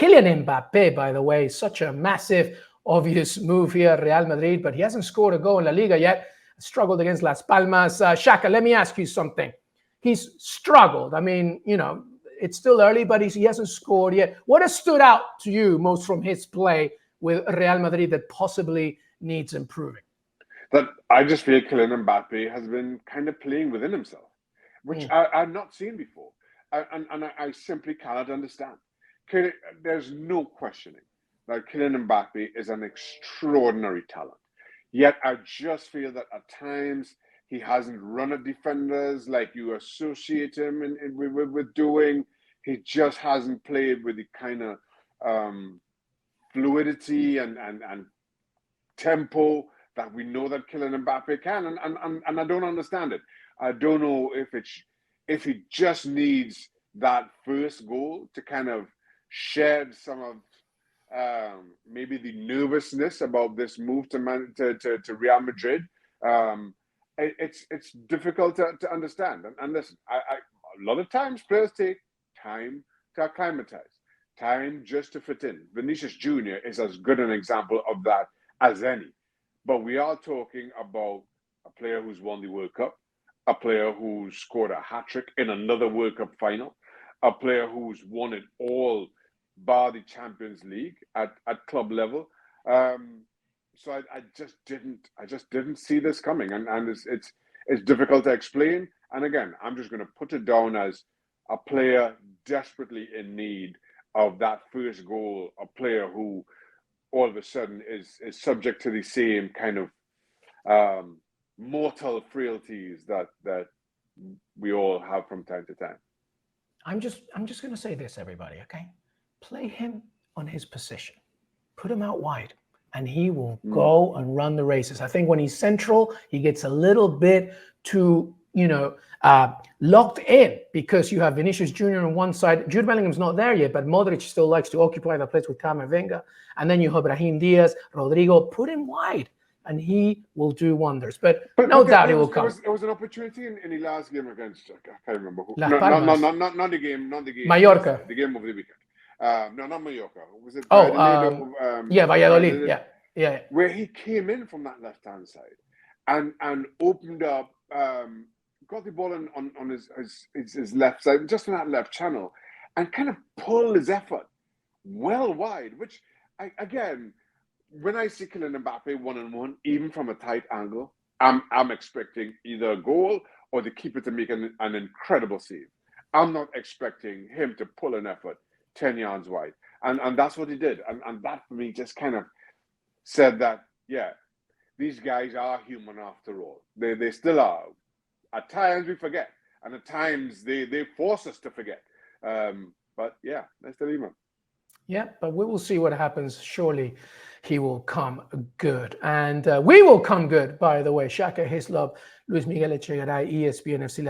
Kylian Mbappe, by the way, such a massive, obvious move here at Real Madrid, but he hasn't scored a goal in LaLiga yet. Struggled against Las Palmas. Shaka, let me ask you something. He's struggled. I mean, it's still early, but he hasn't scored yet. What has stood out to you most from his play with Real Madrid that possibly needs improving? That I just feel Kylian Mbappe has been kind of playing within himself, which I've not seen before. And I simply cannot understand. There's no questioning that Kylian Mbappe is an extraordinary talent. Yet I just feel that at times he hasn't run at defenders like you associate him with doing. He just hasn't played with the kind of fluidity and tempo that we know that Kylian Mbappe can. And I don't understand it. I don't know if he just needs that first goal to kind of shed some of maybe the nervousness about this move to Real Madrid. It's difficult to understand. And listen, a lot of times players take time to acclimatize, time just to fit in. Vinicius Jr. is as good an example of that as any. But we are talking about a player who's won the World Cup, a player who's scored a hat-trick in another World Cup final, a player who's won it all bar the Champions League at club level. So I just didn't see this coming, and it's difficult to explain. And again, I'm just going to put it down as a player desperately in need of that first goal, a player who all of a sudden is subject to the same kind of mortal frailties that we all have from time to time. I'm just going to say this, everybody, okay? Play him on his position. Put him out wide, and he will go and run the races. I think when he's central, he gets a little bit too, locked in because you have Vinicius Jr. on one side. Jude Bellingham's not there yet, but Modric still likes to occupy the place with Camavinga. And then you have Brahim Diaz, Rodrigo. Put him wide, and he will do wonders. But no doubt he will come. It was an opportunity in the last game against, I can't remember who. Not the game. Mallorca. The game over the weekend. No, not Mallorca. Was it? Valladolid. Yeah. Where he came in from that left-hand side and opened up, got the ball on his left side, just on that left channel, and kind of pulled his effort well wide. Which, again, when I see Kylian Mbappe one-on-one, even from a tight angle, I'm expecting either a goal or the keeper to make an incredible save. I'm not expecting him to pull an effort 10 yards wide. And that's what he did. And that, for me, just kind of said that, yeah, these guys are human after all. They still are. At times we forget. And at times they force us to forget. But, yeah, they're still human. Yeah, but we will see what happens. Surely he will come good. And we will come good, by the way. Shaka, Hislop, Luis Miguel Echegaray, ESPN FC.